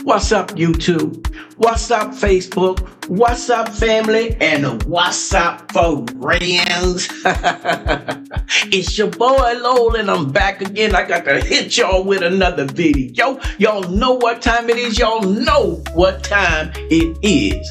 What's up, YouTube? What's up, Facebook? What's up, family? And what's up, for friends? It's your boy Lowell, and I'm back again. I got to hit y'all with another video. Y'all know what time it is. Y'all know what time it is.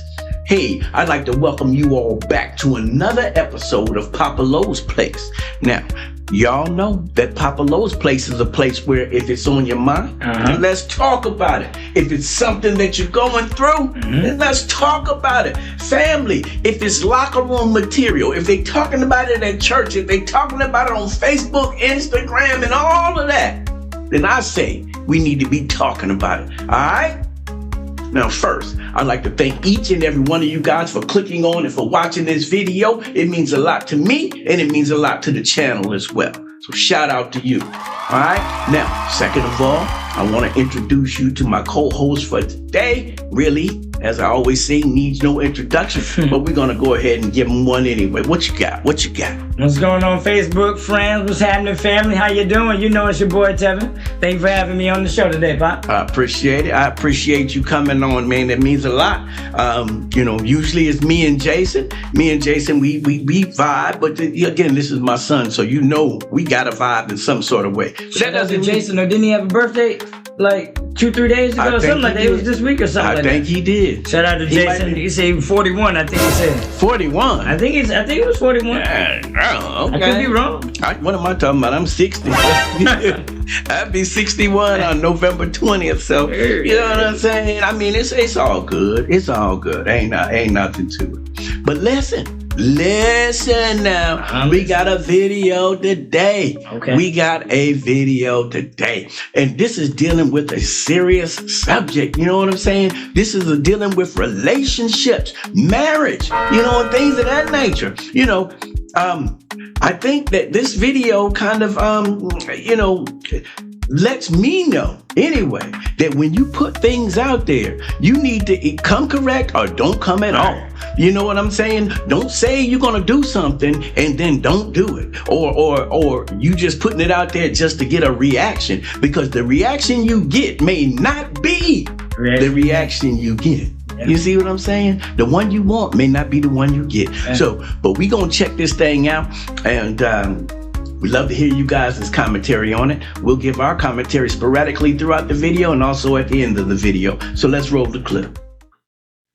Hey, I'd like to welcome you all back to another episode of Papa Low's Place. Now, y'all know that Papa Low's Place is a place where if it's on your mind, let's talk about it. If it's something that you're going through, then let's talk about it. Family, if it's locker room material, if they talking about it at church, if they talking about it on Facebook, Instagram, and all of that, then I say we need to be talking about it, all right? Now, first, I'd like to thank each and every one of you guys for clicking on and for watching this video. It means a lot to me, and it means a lot to the channel as well. So shout out to you. All right. Now, second of all, I want to introduce you to my co-host for today. Really, as I always say, needs no introduction, but we're going to go ahead and give him one anyway. What you got? What you got? What's going on, Facebook friends? What's happening, family? How you doing? You know it's your boy Tevin. Thank you for having me on the show today, Pop. I appreciate it. I appreciate you coming on, man. That means a lot. Usually it's me and Jason. Me and Jason, we vibe, but again, this is my son, so you know we got to vibe in some sort of way. But that doesn't Jason, or didn't he have a birthday like 2-3 days ago or something like that? It was this week or something. I think he did. Shout out to Jason. He said 41, I think he said. 41? I think it was 41. Okay. I could be wrong. What am I talking about? I'm 60. I'll be 61 on November 20th. So, you know what I'm saying? I mean, it's all good. It's all good. Ain't nothing to it. But listen now. We got a video today. Okay. We got a video today. And this is dealing with a serious subject. You know what I'm saying? This is dealing with relationships, marriage, and things of that nature. I think that this video kind of, lets me know anyway that when you put things out there, you need to come correct or don't come at all. You know what I'm saying? Don't say you're going to do something and then don't do it. Or you just putting it out there just to get a reaction, because the reaction you get may not be the reaction you get. Yeah. You see what I'm saying? The one you want may not be the one you get. Yeah. But we going to check this thing out, and we'd love to hear you guys' commentary on it. We'll give our commentary sporadically throughout the video and also at the end of the video. So let's roll the clip.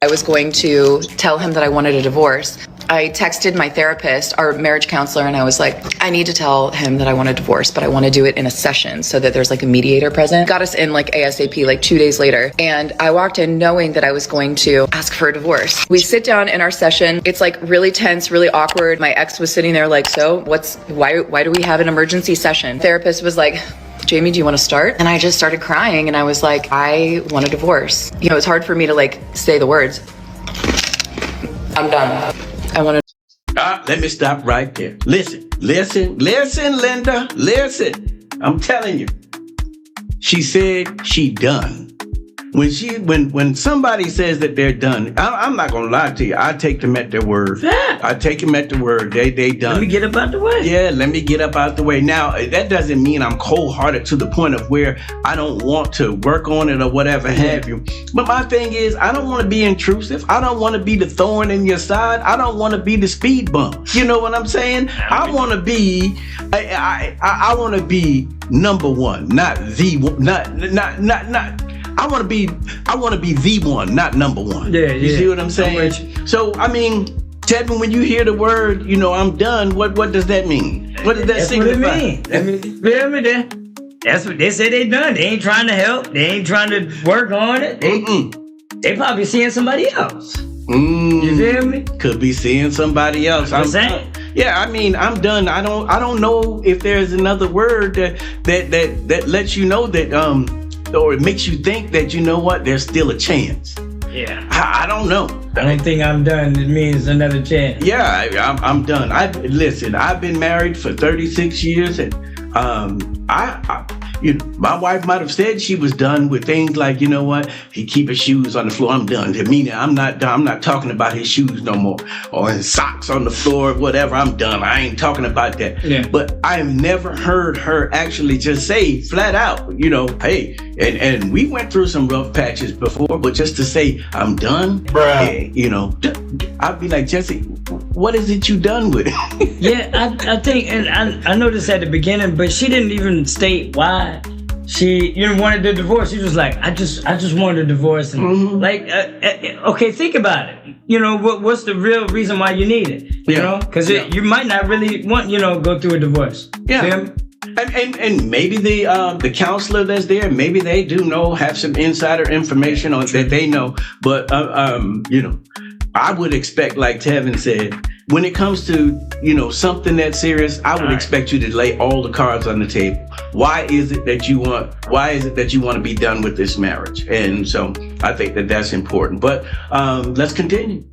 I was going to tell him that I wanted a divorce. I texted my therapist, our marriage counselor, and I was like, I need to tell him that I want a divorce, but I want to do it in a session so that there's like a mediator present. Got us in like ASAP, like 2 days later. And I walked in knowing that I was going to ask for a divorce. We sit down in our session. It's like really tense, really awkward. My ex was sitting there like, so why do we have an emergency session? Therapist was like, Jamie, do you want to start? And I just started crying, and I was like, I want a divorce. It's hard for me to like say the words. I'm done. I want to. Let me stop right there. Listen, Linda, listen. I'm telling you. She said she done. When somebody says that they're done, I'm not gonna lie to you. I take them at their word. I take them at the word. They done. Let me get up out the way. Yeah, let me get up out the way. Now, that doesn't mean I'm cold-hearted to the point of where I don't want to work on it or whatever have you. But my thing is, I don't want to be intrusive. I don't want to be the thorn in your side. I don't want to be the speed bump. You know what I'm saying? I want to be. I want to be number one, not the not. I want to be the one, not number one. Yeah. You see what I'm saying? So, I mean, Tevin, when you hear the word, I'm done, what does that mean? What does that signify? What it mean. Feel me there? That's what they say they done. They ain't trying to help. They ain't trying to work on it. They probably seeing somebody else. You feel me? Could be seeing somebody else. I'm saying. Yeah, I mean, I'm done. I don't know if there's another word that lets you know that or it makes you think that, there's still a chance. Yeah. I don't know. I don't think I'm done. It means another chance. Yeah, I'm done. Listen, I've been married for 36 years, and my wife might have said she was done with things like, you know what, he keep his shoes on the floor. I'm done. Meaning I'm not done. I'm not talking about his shoes no more, or his socks on the floor, whatever. I'm done. I ain't talking about that. Yeah. But I have never heard her actually just say flat out, hey, and we went through some rough patches before, but just to say I'm done, I'd be like, Jesse, what is it you done with? Yeah, I think, and I noticed at the beginning, but she didn't even state why she wanted the divorce. She was like, I just wanted a divorce, and okay, think about it. What's the real reason why you need it? You know, because you might not really want go through a divorce. Yeah. And maybe the counselor that's there, maybe they do have some insider information on that they know. But I would expect, like Tevin said, when it comes to something that serious, I would expect you to lay all the cards on the table. Why is it that you want to be done with this marriage? And so I think that's important. But let's continue.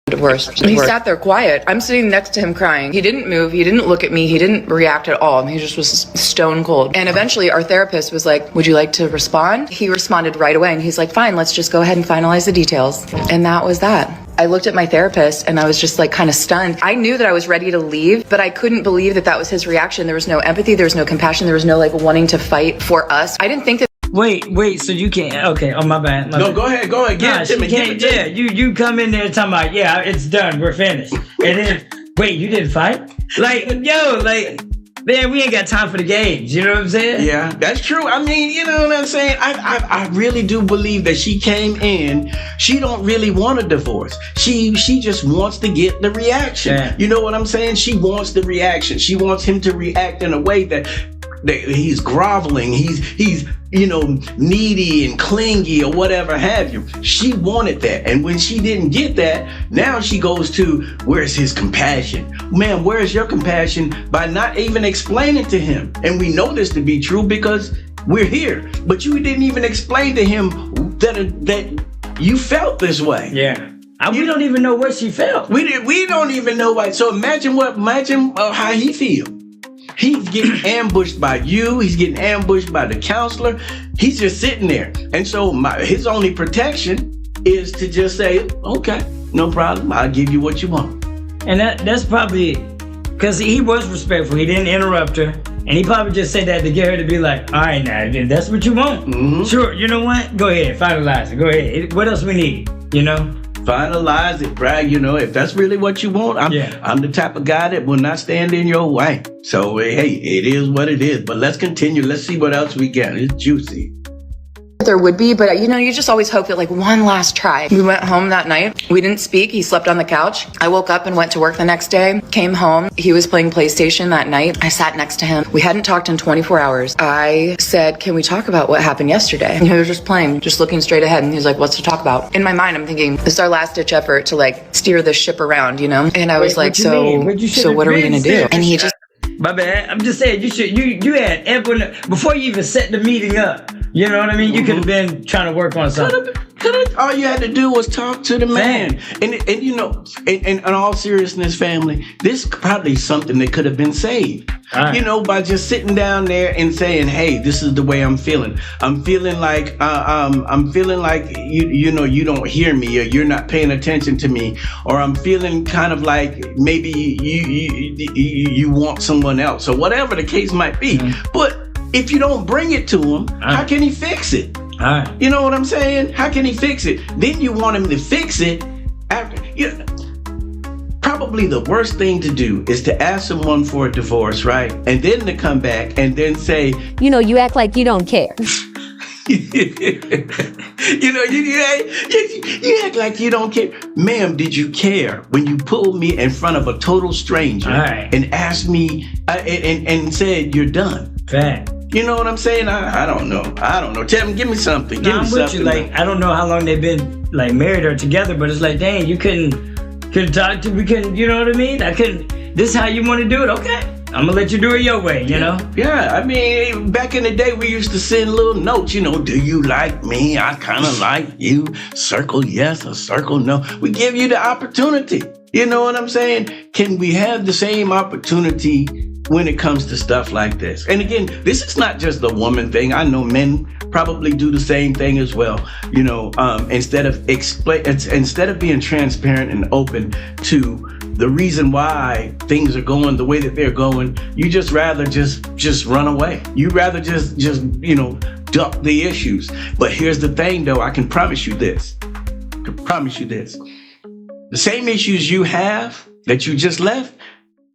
Divorce. He sat there quiet. I'm sitting next to him crying. He didn't move. He didn't look at me. He didn't react at all. He just was stone cold. And eventually our therapist was like, would you like to respond? He responded right away. And he's like, fine, let's just go ahead and finalize the details. And that was that. I looked at my therapist and I was just like kind of stunned. I knew that I was ready to leave, but I couldn't believe that was his reaction. There was no empathy. There was no compassion. There was no wanting to fight for us. I didn't think that. Wait, so you can't, okay, oh, my bad. Go ahead, give it to me. You come in there talking about, it's done, we're finished. And then, wait, you didn't fight? Man, we ain't got time for the games, you know what I'm saying? Yeah, that's true. I mean, you know what I'm saying? I really do believe that she came in, she don't really want a divorce. She just wants to get the reaction. Yeah. You know what I'm saying? She wants the reaction. She wants him to react in a way that he's groveling, he's needy and clingy or whatever have you. She wanted that, and when she didn't get that, now she goes to, where's his compassion? Man, where's your compassion by not even explaining to him? And we know this to be true because we're here, but you didn't even explain to him that you felt this way. Yeah. We don't even know what she felt. We don't even know why. So imagine how he feels. He's getting ambushed by you. He's getting ambushed by the counselor. He's just sitting there. And so his only protection is to just say, okay, no problem. I'll give you what you want. And that's probably because he was respectful. He didn't interrupt her. And he probably just said that to get her to be like, all right, now, if that's what you want. Mm-hmm. Sure, you know what? Go ahead, finalize it. Go ahead. What else we need, Finalize it, Brad. If that's really what you want, I'm the type of guy that will not stand in your way. So, hey, it is what it is. But let's continue. Let's see what else we got. It's juicy. There would be, but you just always hope that one last try. We went home that night. We didn't speak. He slept on the couch. I woke up and went to work the next day, came home. He was playing PlayStation that night. I sat next to him. We hadn't talked in 24 hours. I said, can we talk about what happened yesterday? And he was just playing, just looking straight ahead. And he's like, what's to talk about? In my mind, I'm thinking, this is our last ditch effort to steer this ship around, And I was like, so what are we going to do? And he just, my bad. I'm just saying, you had ample, before you even set the meeting up, you know what I mean? You could have been trying to work on something. All you had to do was talk to the man. And in all seriousness, family, this probably something that could have been saved. Right. By just sitting down there and saying, hey, this is the way I'm feeling. I'm feeling like you don't hear me, or you're not paying attention to me, or I'm feeling kind of like maybe you want someone else, or whatever the case might be. Mm-hmm. But if you don't bring it to him, how can he fix it? You know what I'm saying? How can he fix it? Then you want him to fix it after. Probably the worst thing to do is to ask someone for a divorce, right? And then to come back and then say, you act like you don't care. You act like you don't care. Ma'am, did you care when you pulled me in front of a total stranger and asked me and said you're done? Fact. You know what I'm saying? I don't know. Tevin, give me something. Give me something. With you. I don't know how long they've been married or together, but it's dang, you couldn't talk to, we couldn't, you know what I mean? This is how you want to do it? Okay. I'm gonna let you do it your way, Yeah, I mean, back in the day, we used to send little notes, do you like me? I kind of like you. Circle yes or circle no. We give you the opportunity. You know what I'm saying? Can we have the same opportunity when it comes to stuff like this. And again, this is not just the woman thing. I know men probably do the same thing as well. You know, instead of being transparent and open to the reason why things are going the way that they're going, you just rather just run away. You rather just you know, duck the issues. But here's the thing, though. I can promise you this. The same issues you have that you just left,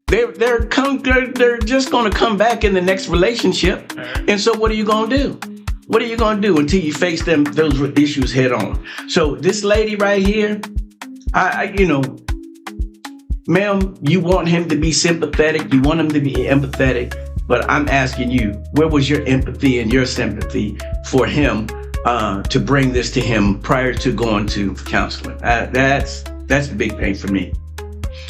they're just going to come back in the next relationship. And so what are you going to do? What are you going to do until you face those issues head on? So this lady right here, you know, ma'am, you want him to be sympathetic. You want him to be empathetic. But I'm asking you, where was your empathy and your sympathy for him to bring this to him prior to going to counseling? That's the big thing for me.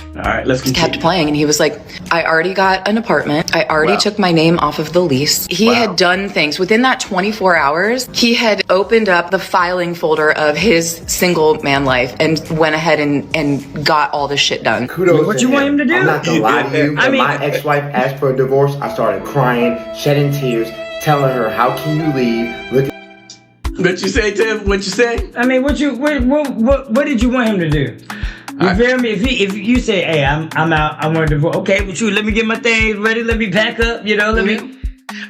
All right, let's continue. Kept playing, and he was like, I already got an apartment. I already took my name off of the lease. He had done things. Within that 24 hours, he had opened up the filing folder of his single man life and went ahead and got all this shit done. Kudos What to you want him to do? I'm not gonna lie to you, I when mean- my ex-wife asked for a divorce, I started crying, shedding tears, telling her, how can you leave? Look What you say, Tim? What you say? I mean, what did you want him to do? You feel me? If you say, hey, I'm out, I want a divorce. Okay, but let me get my things ready. Let me pack up. You know, let me.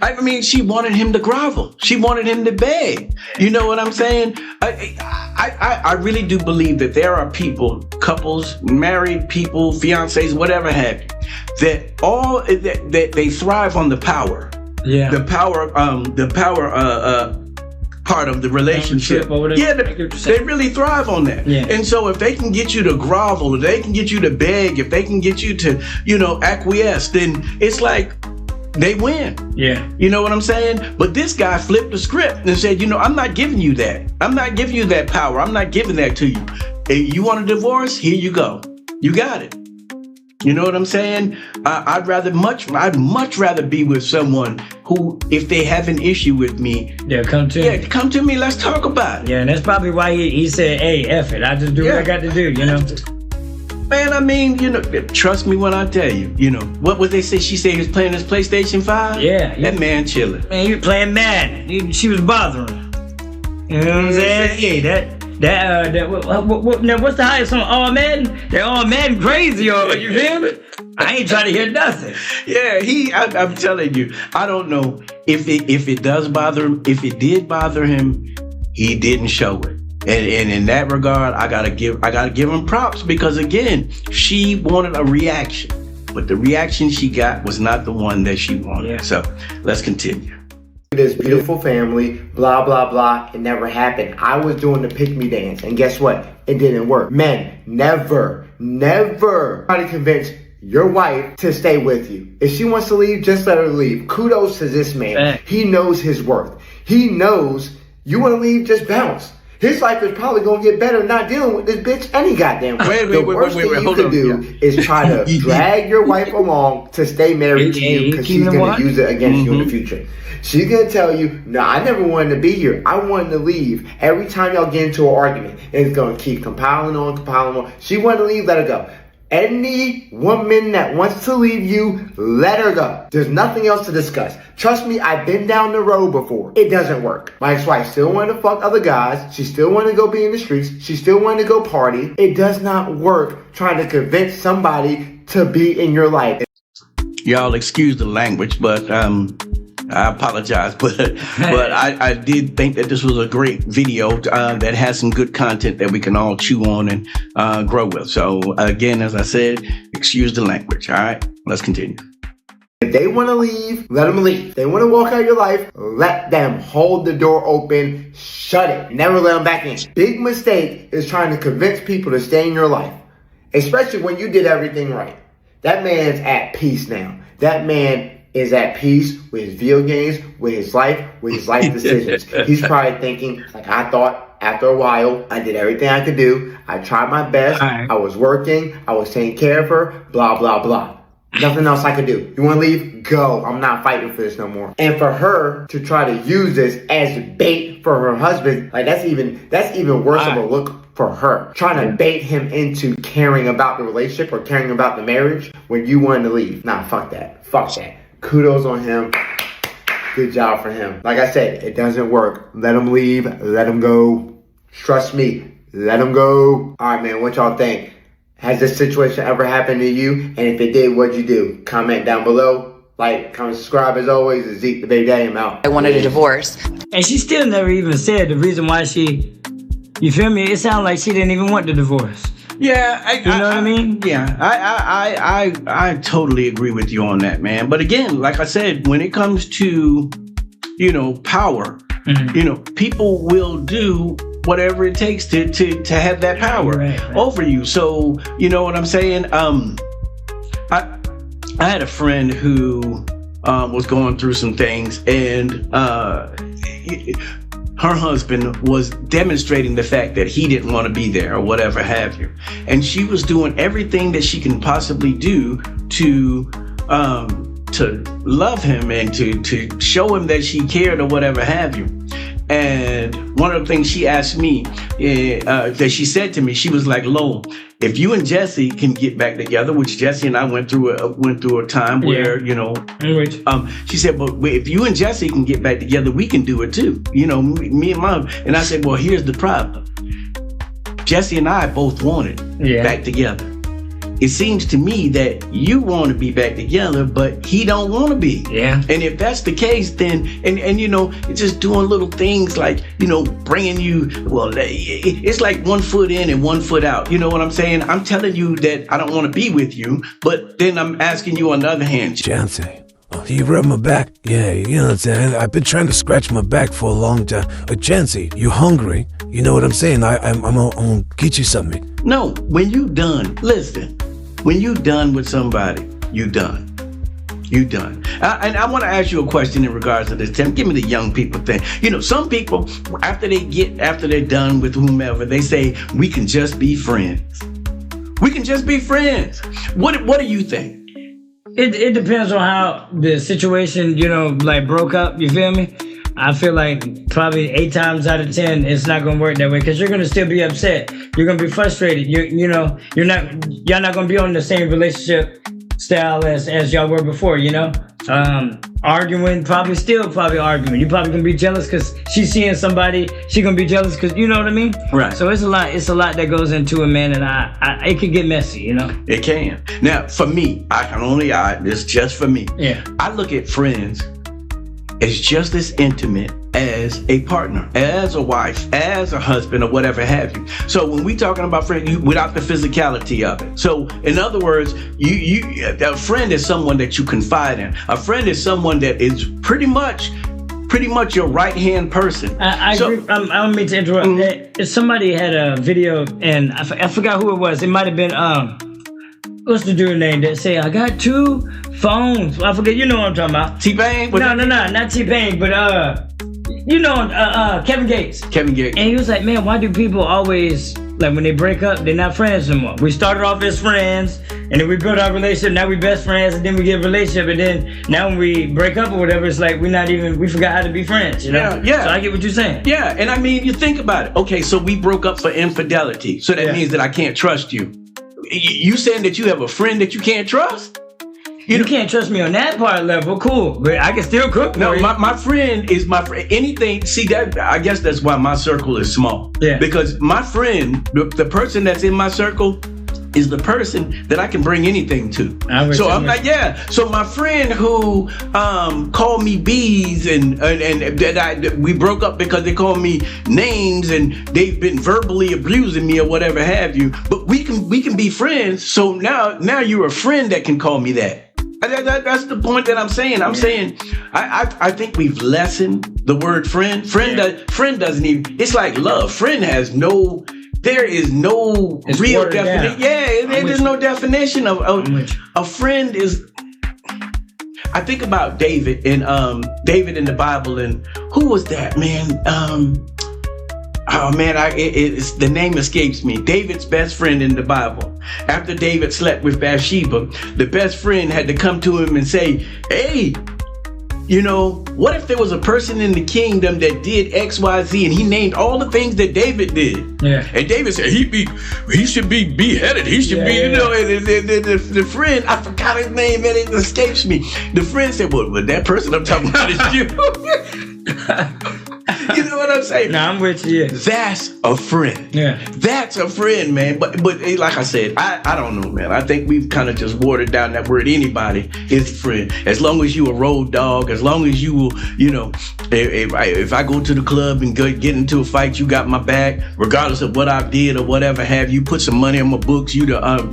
I mean, she wanted him to grovel. She wanted him to beg. You know what I'm saying? I really do believe that there are people, couples, married people, fiancés, whatever have you, that they thrive on the power. Yeah. The power part of the relationship. Or whatever. Yeah, they really thrive on that. Yeah. And so if they can get you to grovel, if they can get you to beg, if they can get you to, you know, acquiesce, then it's like they win. Yeah. You know what I'm saying? But this guy flipped the script and said, you know, I'm not giving you that. I'm not giving you that power. I'm not giving that to you. If you want a divorce? Here you go. You got it. You know what I'm saying? I'd much rather be with someone who, if they have an issue with me, Come to me. come to me. Let's talk about it. Yeah, and that's probably why he said, hey, F it. I just do what I got to do, you know? Man, I mean, you know, trust me when I tell you, you know, what would they say? She said he was playing his PlayStation 5? Yeah. That man chilling. Man, he was playing Madden. She was bothering him. You know what I'm saying? Yeah, now what's the highest on All Madden? They're All Madden crazy, or you feel me? I ain't trying to hear nothing. Yeah, I'm telling you, I don't know if it does bother him. If it did bother him, he didn't show it. And in that regard, I gotta give him props, because again, she wanted a reaction, but the reaction she got was not the one that she wanted. Yeah. So let's continue. this beautiful family, blah, blah, blah. It never happened. I was doing the pick me dance, and guess what? It didn't work. Men, never try to convince your wife to stay with you. If she wants to leave, just let her leave. Kudos to this man. He knows his worth. He knows you want to leave, just bounce. His life is probably going to get better not dealing with this bitch any goddamn way. The worst thing you can do is try to drag your wife along to stay married to you, because she's going to use it against you in the future. She's going to tell you, no, I never wanted to be here. I wanted to leave. Every time y'all get into an argument, it's going to keep compiling on. She wanted to leave, let her go. Any woman that wants to leave you, let her go. There's nothing else to discuss. Trust me, I've been down the road before. It doesn't work. My ex-wife still wanted to fuck other guys. She still wanted to go be in the streets. She still wanted to go party. It does not work trying to convince somebody to be in your life. Y'all excuse the language, but I apologize, but I did think that this was a great video that has some good content that we can all chew on and grow with. So again, as I said, excuse the language. All right, let's continue. If they want to leave, let them leave. If they want to walk out of your life, let them. Hold the door open, shut it. Never let them back in. Big mistake is trying to convince people to stay in your life, especially when you did everything right. That man's at peace now. That man is at peace with his video games, with his life decisions. He's probably thinking, like I thought after a while, I did everything I could do. I tried my best. I was working. I was taking care of her, blah, blah, blah. Nothing else I could do. You want to leave? Go. I'm not fighting for this no more. And for her to try to use this as bait for her husband, like that's even worse of a look for her. Trying to bait him into caring about the relationship or caring about the marriage when you wanted to leave. Nah, fuck that. Fuck that. Kudos on him. Good job for him. Like I said, it doesn't work. Let him leave. Let him go. Trust me. Let him go. All right, man. What y'all think? Has this situation ever happened to you? And if it did, what'd you do? Comment down below. Like, comment, subscribe as always. It's Zeke the Big Daddy. I'm out. I wanted a divorce. And she still never even said the reason why she, you feel me? It sounded like she didn't even want the divorce. Yeah, You know what I mean? Yeah, I totally agree with you on that, man. But again, like I said, when it comes to, power, people will do whatever it takes to have that power Right. over you. So, you know what I'm saying? I had a friend who was going through some things, and her husband was demonstrating the fact that he didn't want to be there or whatever have you. And she was doing everything that she can possibly do to love him and to show him that she cared or whatever have you. And one of the things she asked me, that she said to me, she was like, "Lo, if you and Jesse can get back together," which Jesse and I went through a time where, she said, "But if you and Jesse can get back together, we can do it too." Me and Mom. And I said, "Well, here's the problem. Jesse and I both wanted back together. It seems to me that you want to be back together, but he don't want to be." Yeah. And if that's the case, then, and it's just doing little things like, bringing you, it's like 1 foot in and 1 foot out. You know what I'm saying? I'm telling you that I don't want to be with you, but then I'm asking you on the other hand. Jancy, you rubbed my back. Yeah, you know what I'm saying? I've been trying to scratch my back for a long time. Jancy, you hungry? You know what I'm saying? I'm gonna get you something. No, when you done, listen, when you done with somebody, you done. You done. And I want to ask you a question in regards to this, Tim. Give me the young people thing. Some people, after they're done with whomever, they say, "We can just be friends. We can just be friends." What do you think? It depends on how the situation, broke up. You feel me? I feel like probably 8 times out of 10, it's not gonna work that way because you're gonna still be upset. You're gonna be frustrated. Y'all not gonna be on the same relationship style as y'all were before. Arguing, probably arguing. You probably gonna be jealous because she's seeing somebody. She gonna be jealous because you know what I mean. Right. So it's a lot that goes into it, man, and it can get messy. It can. Now, for me, it's just for me. Yeah. I look at friends as just as intimate as a partner, as a wife, as a husband, or whatever have you. So when we talking about friends, without the physicality of it. So in other words, a friend is someone that you confide in. A friend is someone that is pretty much your right-hand person. I agree. I don't mean to interrupt. Somebody had a video, and I forgot who it was. It might have been what's the dude name that say, "I got 2 phones"? I forget. You know what I'm talking about? T-Pain? No, not T-Pain, but Kevin Gates. Kevin Gates. And he was like, "Man, why do people always, like, when they break up, they're not friends no more? We started off as friends, and then we built our relationship, now we best friends, and then we get a relationship, and then now when we break up or whatever, it's like we forgot how to be friends, Yeah. So I get what you're saying. Yeah, and I mean, you think about it. Okay, so we broke up for infidelity, so that means that I can't trust you. You saying that you have a friend that you can't trust? You can't trust me on that part level, cool, but I can still cook for No, you. my friend is my friend. Anything, see that? I guess that's why my circle is small. Yeah. Because my friend, the person that's in my circle, is the person that I can bring anything to. So I'm like, So my friend who called me bees and we broke up because they called me names and they've been verbally abusing me or whatever have you. But we can be friends. So now you're a friend that can call me that. That's the point that I'm saying. I'm saying I think we've lessened the word friend. Friend doesn't even. It's like love. Friend has no. There is no real definition. Yeah, there's no definition of a friend is. I think about David in the Bible, and who was that man? Oh man, it's the name escapes me. David's best friend in the Bible. After David slept with Bathsheba, the best friend had to come to him and say, "Hey, you know, what if there was a person in the kingdom that did X, Y, Z?" And he named all the things that David did. Yeah. And David said he should be beheaded. He should be, you know. And the friend, I forgot his name, and it escapes me. The friend said, "Well, that person I'm talking about is you." You know what I'm saying? No, I'm with you. That's a friend. Yeah. That's a friend, man. But like I said, I don't know, man. I think we've kind of just watered down that word. Anybody is a friend. As long as you a road dog, as long as you will, you know, if I go to the club and get into a fight, you got my back, regardless of what I did or whatever have you. Put some money on my books, you down,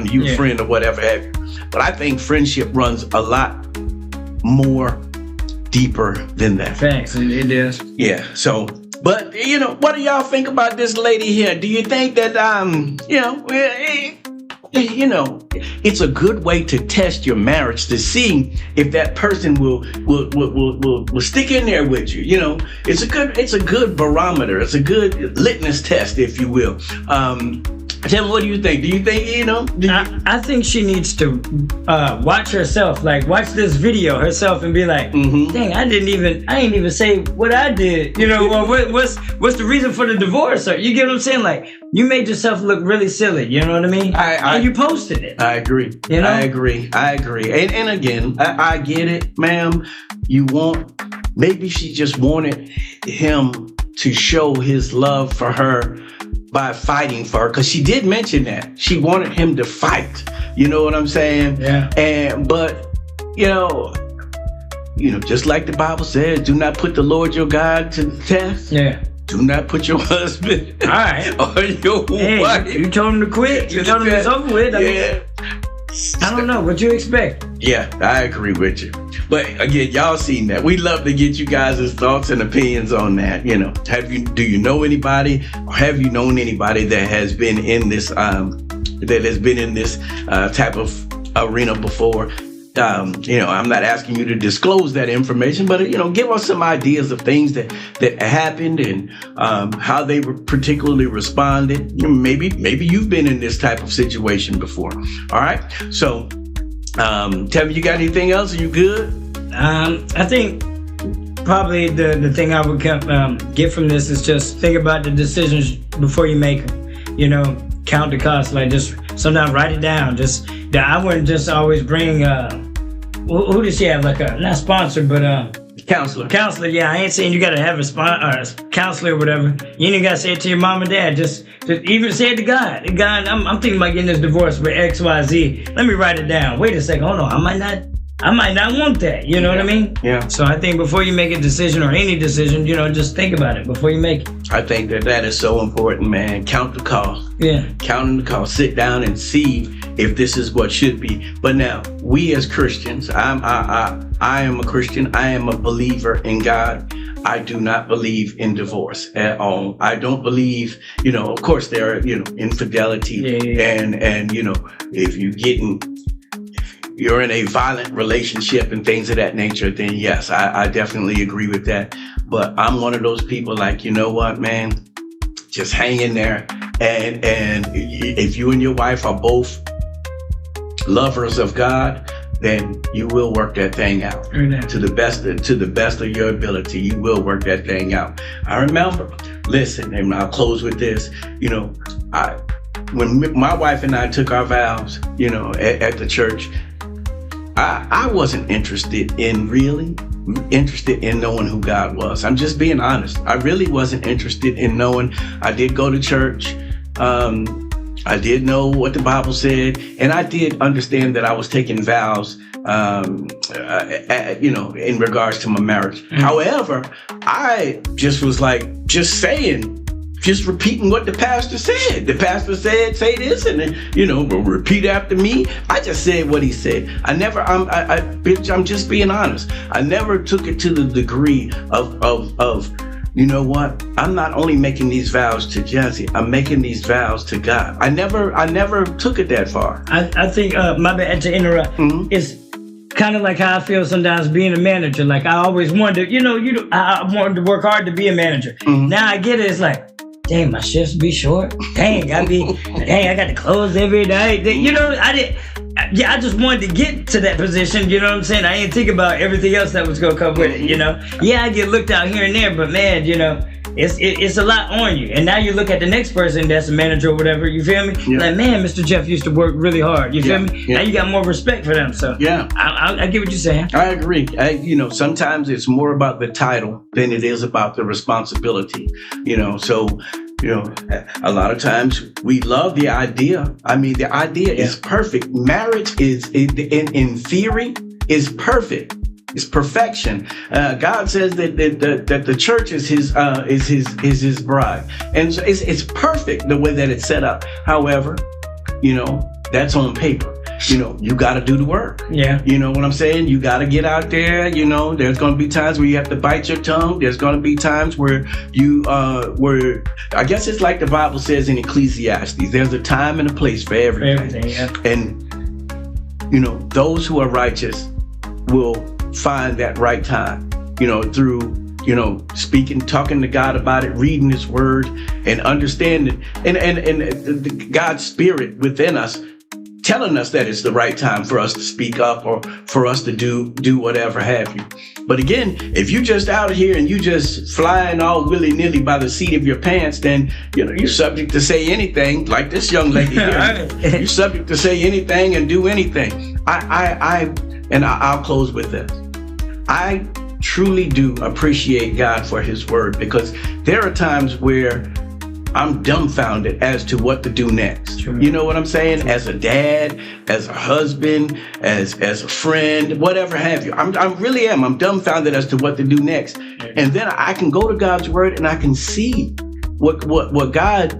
you friend or whatever have you. But I think friendship runs a lot more deeper than that. Thanks. It is. Yeah. So, but you know, what do y'all think about this lady here? Do you think that you know, it's a good way to test your marriage to see if that person will stick in there with you? You know, it's a good barometer. It's a good litmus test, if you will. Tell me, what do you think? Do you think, you know? I think she needs to watch herself, like watch this video herself and be like, dang, I ain't even say what I did. You know, well, what's the reason for the divorce? Or, you get what I'm saying? Like, you made yourself look really silly. You know what I mean? And you posted it. I agree. You know? I agree. And again, I get it, ma'am. Maybe she just wanted him to show his love for her by fighting for her, because she did mention that she wanted him to fight. You know what I'm saying? Yeah. But you know, just like the Bible says, do not put the Lord your God to the test. Yeah. Do not put your husband all right. or your wife. You told him to quit. You told him it's over with. I mean, I don't know what you expect. Yeah, I agree with you. But again, y'all seen that. We love to get you guys' thoughts and opinions on that. You know, do you know anybody, or have you known anybody that has been in this type of arena before? You know, I'm not asking you to disclose that information, but you know, give us some ideas of things that happened and how they were particularly responded. You know, maybe you've been in this type of situation before. All right. So, Tevin, you got anything else? Are you good? I think probably the thing I would get from this is just think about the decisions before you make them. You know, count the cost. Like, just sometimes write it down. I wouldn't just always bring who does she have, like a, not sponsor, but counselor. Yeah, I ain't saying you gotta have a counselor or whatever. You ain't even gotta say it to your mom and dad. Just even say it to God. God, I'm thinking about getting this divorce with XYZ. Let me write it down. Wait a second. Hold on. I might not want that. You know what I mean? Yeah. So I think before you make a decision, or any decision, you know, just think about it before you make it. I think that is so important, man. Count the cost. Yeah. Counting the cost. Sit down and see if this is what should be. But now, we as Christians, I am a Christian. I am a believer in God. I do not believe in divorce at all. I don't believe, you know, of course there are, you know, infidelity and you know, if you're in a violent relationship and things of that nature, then yes, I definitely agree with that. But I'm one of those people, like, you know what, man, just hang in there. And if you and your wife are both lovers of God, then you will work that thing out to the best of your ability. You will work that thing out. I remember, listen, and I'll close with this. You know, when my wife and I took our vows, you know, at the church, I wasn't interested in knowing who God was. I'm just being honest. I really wasn't interested in knowing. I did go to church. I did know what the Bible said, and I did understand that I was taking vows, you know, in regards to my marriage. Mm-hmm. However, I just was like, just repeating what the pastor said. The pastor said, say this, and then, you know, repeat after me. I just said what he said. I'm just being honest. I never took it to the degree of, you know what? I'm not only making these vows to Jazzy, I'm making these vows to God. I never took it that far. I think, my bad to interrupt, is kind of like how I feel sometimes being a manager. Like I always wanted, I wanted to work hard to be a manager. Now I get it. It's like, dang, my shifts be short. Dang, I got to close every night. I just wanted to get to that position. You know what I'm saying? I didn't think about everything else that was gonna come with it. Yeah, I get looked out here and there, but man, it's a lot on you. And now you look at the next person that's a manager or whatever. You feel me? Yeah. Like, man, Mr. Jeff used to work really hard. You feel me? Yeah. Now you got more respect for them. So yeah, I get what you're saying. I agree. Sometimes it's more about the title than it is about the responsibility. A lot of times we love the idea. I mean, the idea is perfect. Marriage is, in theory, is perfect. It's perfection. God says that the church is his bride, and so it's perfect the way that it's set up. However, that's on paper. You got to do the work. Yeah. You know what I'm saying? You got to get out there. There's going to be times where you have to bite your tongue. There's going to be times where I guess it's like the Bible says in Ecclesiastes, there's a time and a place for everything. Yeah. And, those who are righteous will find that right time, through, speaking, talking to God about it, reading his word and understanding and God's spirit within us, telling us that it's the right time for us to speak up or for us to do whatever have you. But again, if you just out here and you just flying all willy-nilly by the seat of your pants, then you're subject to say anything, like this young lady here. You're subject to say anything and do anything. I'll close with this. I truly do appreciate God for his word, because there are times where I'm dumbfounded as to what to do next. True. You know what I'm saying? As a dad, as a husband, as a friend, whatever have you. I'm dumbfounded as to what to do next. And then I can go to God's word and I can see what God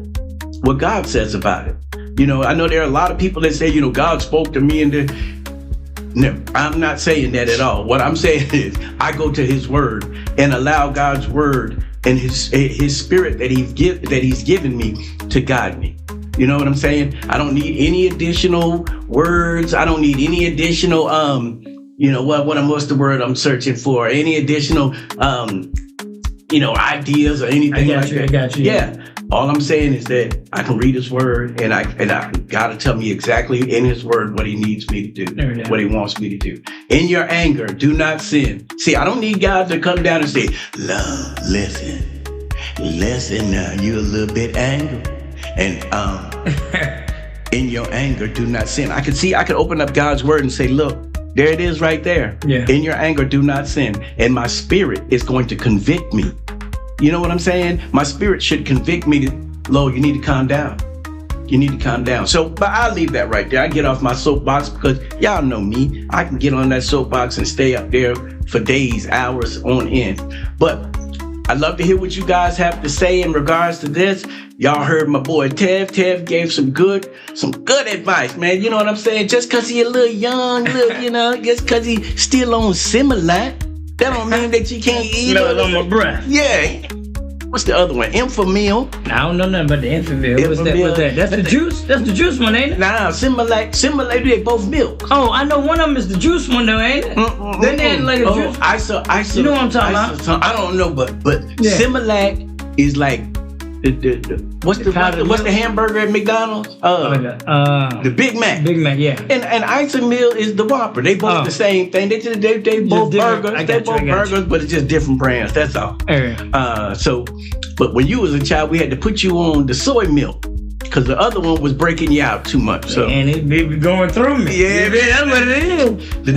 says about it. I know there are a lot of people that say, God spoke to me No, I'm not saying that at all. What I'm saying is I go to his word and allow God's word and his spirit that he's given me to guide me. You know what I'm saying? I don't need any additional words. I don't need any additional what's the word I'm searching for? Any additional ideas or anything like that. I got you. Yeah. All I'm saying is that I can read his word and I God to tell me exactly in his word what he needs me to do, what he wants me to do. In your anger, do not sin. See, I don't need God to come down and say, love, listen now, you're a little bit angry. And in your anger, do not sin. I could open up God's word and say, look, there it is right there. Yeah. In your anger, do not sin. And my spirit is going to convict me. You know what I'm saying? My spirit should convict me Lo, you need to calm down. You need to calm down. So, but I'll leave that right there. I get off my soapbox because y'all know me. I can get on that soapbox and stay up there for days, hours on end. But I'd love to hear what you guys have to say in regards to this. Y'all heard my boy Tev. Tev gave some good advice, man. You know what I'm saying? Just because he a little young, just because he still on Similac, that don't mean that you can't eat. Smell it on my breath. Yeah. What's the other one? Enfamil. I don't know nothing about the Enfamil. What's that? That's the juice? That's the juice one, ain't it? Nah, Similac, they both milk. Oh, I know one of them is the juice one though, ain't it? Then they had like a juice. Iso. You know what I'm talking about? I don't know, but Yeah. Similac is like what's the hamburger at McDonald's? The Big Mac. Big Mac, yeah. And Isomil is the Whopper. They both the same thing. They both burgers. They both burgers, but it's just different brands. That's all. But when you was a child, we had to put you on the soy milk because the other one was breaking you out too much. So and it be going through me. Yeah, man, that's what it is. The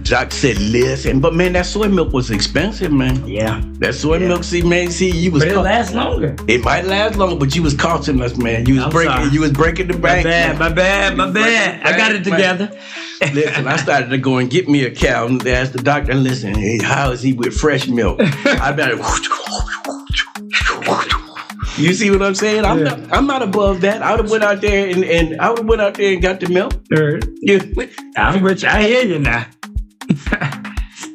doctor said, listen, but man, that soy milk was expensive, man. Yeah. That soy milk, you was. But it lasts longer. It might last longer, but you was costing us, man. You was breaking the bank. My bad. I got it together. Listen, I started to go and get me a cow and ask the doctor, listen, hey, how is he with fresh milk? I better. You see what I'm saying? I'm not above that. I would have went out there and got the milk. I'm with you. I hear you now.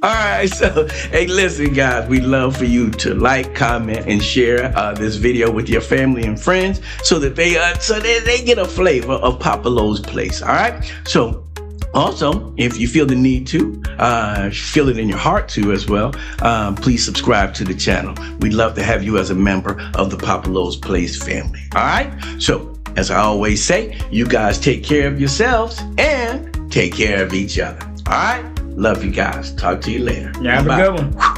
All right, so hey, listen, guys, we'd love for you to like, comment, and share this video with your family and friends so that they get a flavor of Papa Lo's place. All right, so Also, if you feel the need to, feel it in your heart to as well, please subscribe to the channel. We'd love to have you as a member of the Papa Lowe's Place family. All right? So, as I always say, you guys take care of yourselves and take care of each other. All right? Love you guys. Talk to you later. Yeah, have Bye. a good one.